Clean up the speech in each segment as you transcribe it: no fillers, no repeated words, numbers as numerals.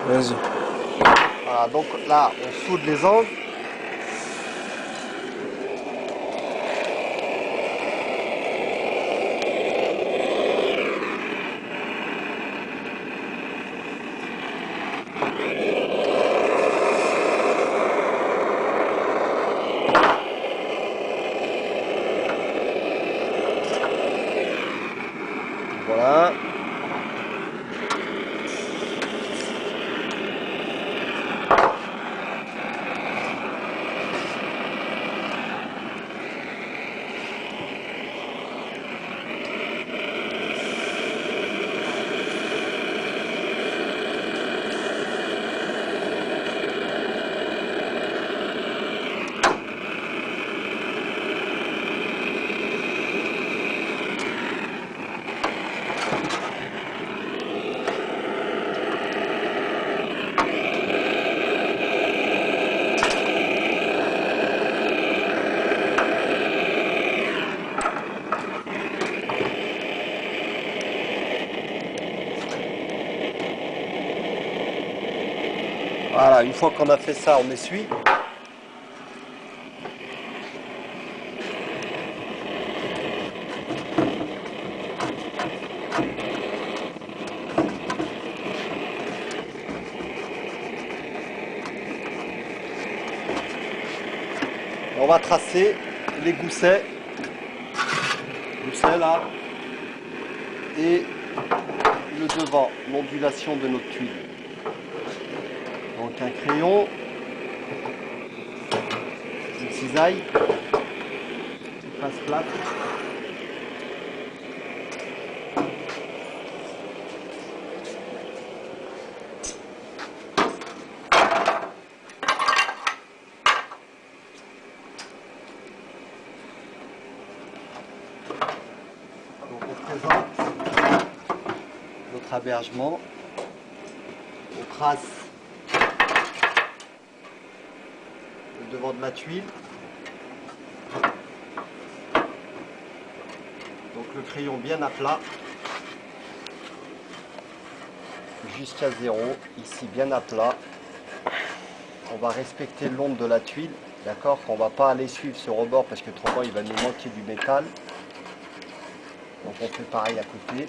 Vas-y. Voilà, donc là, on soude les angles. Voilà. Voilà, une fois qu'on a fait ça, on essuie. On va tracer les goussets là, et le devant, l'ondulation de notre tuile. Donc un crayon, une cisaille, une pince plate. Donc on présente notre abergement, on trace le devant de la tuile. Donc le crayon bien à plat, jusqu'à 0, ici bien à plat. On va respecter l'onde de la tuile, d'accord, qu'on va pas aller suivre ce rebord parce que autrement il va nous manquer du métal. Donc on fait pareil à côté.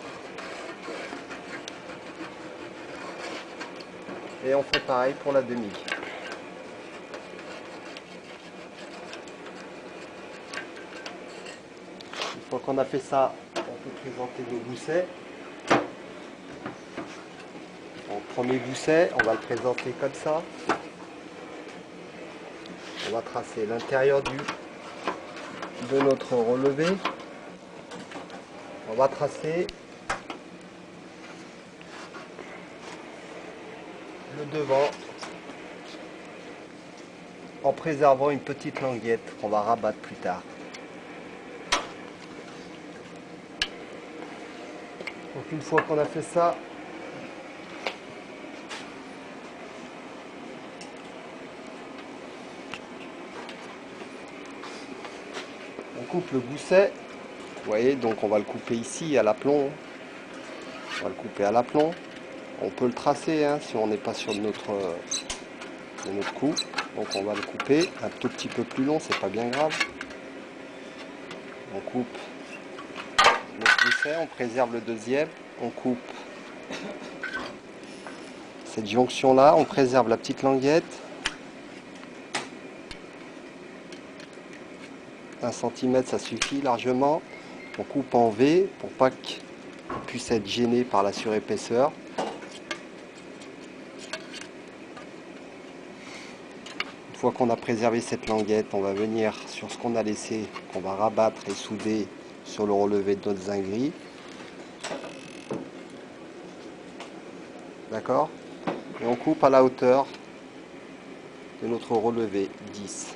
Et on fait pareil pour la demi. Une fois qu'on a fait ça, on peut présenter nos goussets. Donc premier gousset, on va le présenter comme ça. On va tracer l'intérieur de notre relevé. On va tracer le devant en préservant une petite languette qu'on va rabattre plus tard. Donc une fois qu'on a fait ça, on coupe le gousset. Vous voyez, donc on va le couper ici à l'aplomb. On va le couper à l'aplomb. On peut le tracer hein, si on n'est pas sûr de notre coup. Donc on va le couper un tout petit peu plus long, c'est pas bien grave. On coupe le gousset, on préserve le deuxième. On coupe cette jonction là, on préserve la petite languette. 1 cm ça suffit largement. On coupe en V pour pas qu'on puisse être gêné par la surépaisseur. Une fois qu'on a préservé cette languette, on va venir sur ce qu'on a laissé, qu'on va rabattre et souder sur le relevé de notre zinguerie. D'accord? Et on coupe à la hauteur de notre relevé 10.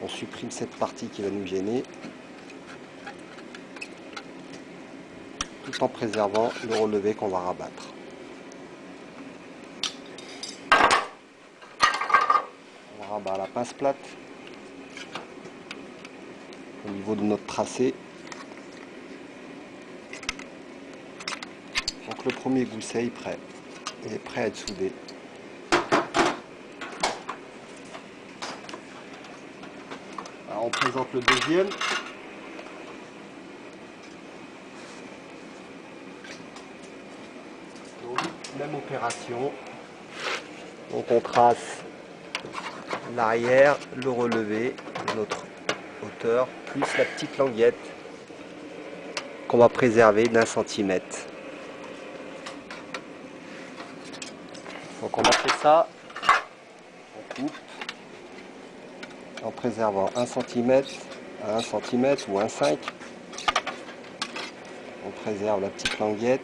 On supprime cette partie qui va nous gêner, tout en préservant le relevé qu'on va rabattre. On rabat à la pince plate au niveau de notre tracé. Donc le premier gousset est prêt à être soudé. Alors on présente le deuxième. Donc, même opération. Donc on trace l'arrière, le relevé, notre hauteur, plus la petite languette qu'on va préserver d'1 cm. Donc on a fait ça, on coupe en préservant 1 cm à 1 cm ou 1,5 cm. On préserve la petite languette.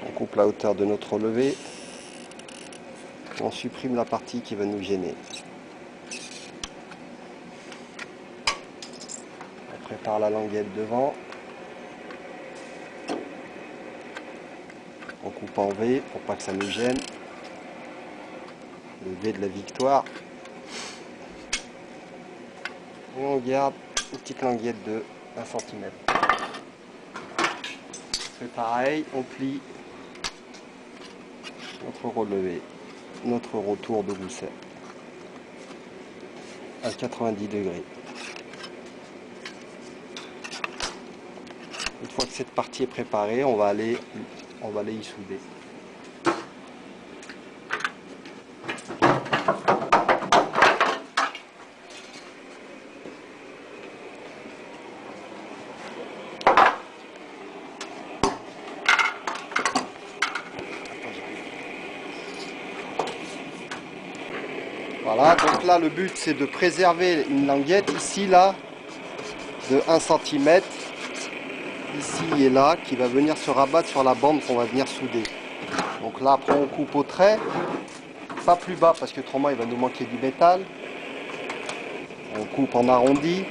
On coupe la hauteur de notre relevé. On supprime la partie qui va nous gêner. On prépare la languette devant. On coupe en V pour pas que ça nous gêne. Le V de la victoire. Et on garde une petite languette de 1 cm. On fait pareil, on plie notre relevé, notre retour de gousset à 90 degrés. Une fois que cette partie est préparée, on va aller y souder. Voilà, donc là le but c'est de préserver une languette ici là de 1 cm ici et là qui va venir se rabattre sur la bande qu'on va venir souder. Donc là après on coupe au trait, pas plus bas parce que autrement il va nous manquer du métal. On coupe en arrondi.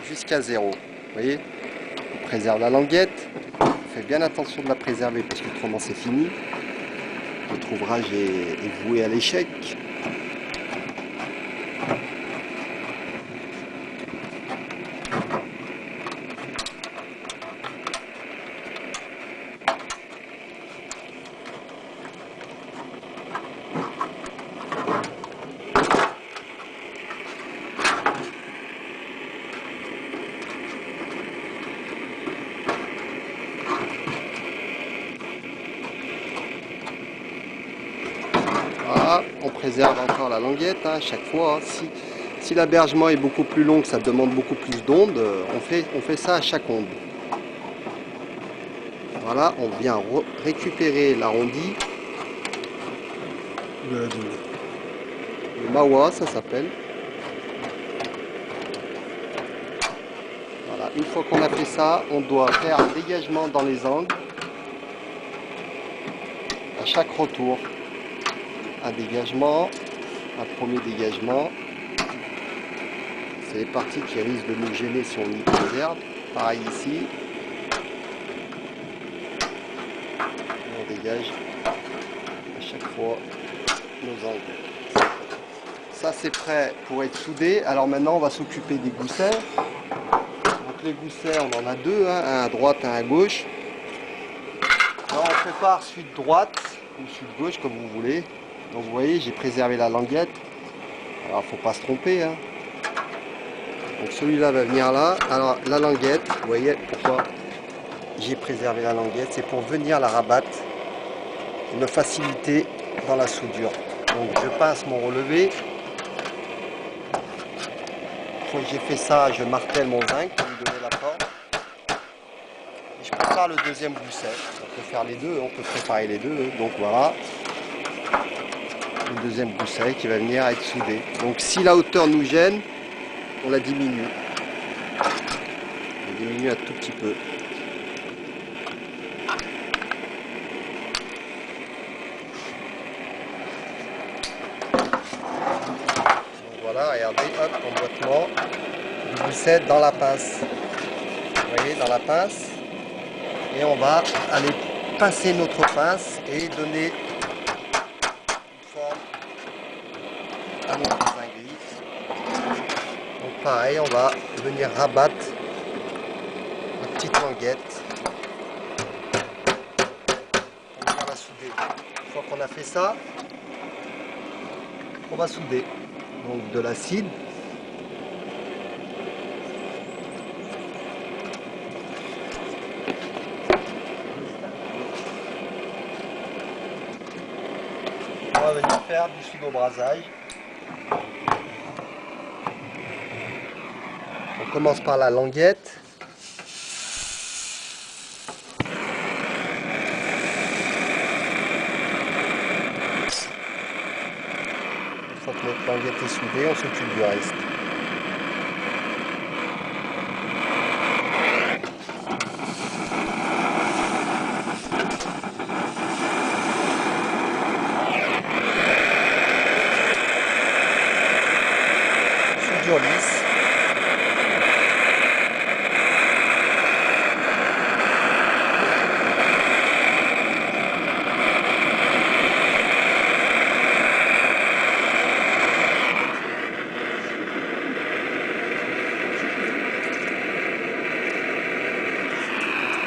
Jusqu'à 0. Vous voyez, on préserve la languette. On fait bien attention de la préserver parce que autrement c'est fini. Notre ouvrage est voué à l'échec. Voilà, on préserve encore la languette à chaque fois. Si l'hébergement est beaucoup plus long, que ça demande beaucoup plus d'ondes, on fait ça à chaque onde. Voilà, on vient récupérer l'arrondi, le mawa ça s'appelle. Voilà, une fois qu'on a fait ça, on doit faire un dégagement dans les angles à chaque retour. Un dégagement, un premier dégagement. C'est les parties qui risquent de nous gêner si on y préserve. Pareil ici. On dégage à chaque fois nos angles. Ça c'est prêt pour être soudé. Alors maintenant on va s'occuper des goussets. Donc les goussets on en a deux, hein, un à droite, un à gauche. Alors on prépare sud-droite ou sud-gauche comme vous voulez. Donc vous voyez j'ai préservé la languette. Alors faut pas se tromper, hein. Donc celui-là va venir là. Alors la languette, vous voyez pourquoi j'ai préservé la languette, c'est pour venir la rabattre et me faciliter dans la soudure. Donc je passe mon relevé. Une fois que j'ai fait ça, je martèle mon zinc pour lui donner la forme. Et je prépare le deuxième gousset. On peut faire les deux, on peut préparer les deux. Donc voilà. Le deuxième gousset qui va venir être soudé. Donc si la hauteur nous gêne, on la diminue. On diminue un tout petit peu. Donc voilà, regardez, hop, emboîtement du gousset dans la pince. Vous voyez, dans la pince. Et on va aller pincer notre pince et donner une forme à notre griffe. Donc pareil, on va venir rabattre la petite languette. On va la souder. Une fois qu'on a fait ça, on va souder. Donc de l'acide. On va venir faire du sudobrasage. On commence par la languette. Une fois que notre languette est soudée, on s'occupe du reste. Soudure lisse.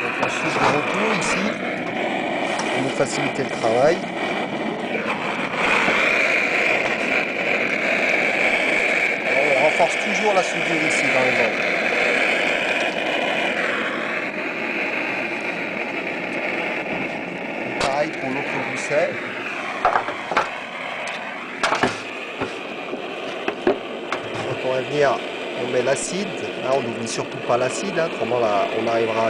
Donc on soude de retour ici pour nous faciliter le travail. Alors on renforce toujours la soudure ici dans les angles. Pareil pour l'autre gousset. Donc on va venir, on met l'acide. Là on n'oublie surtout pas l'acide, hein, comment on arrivera à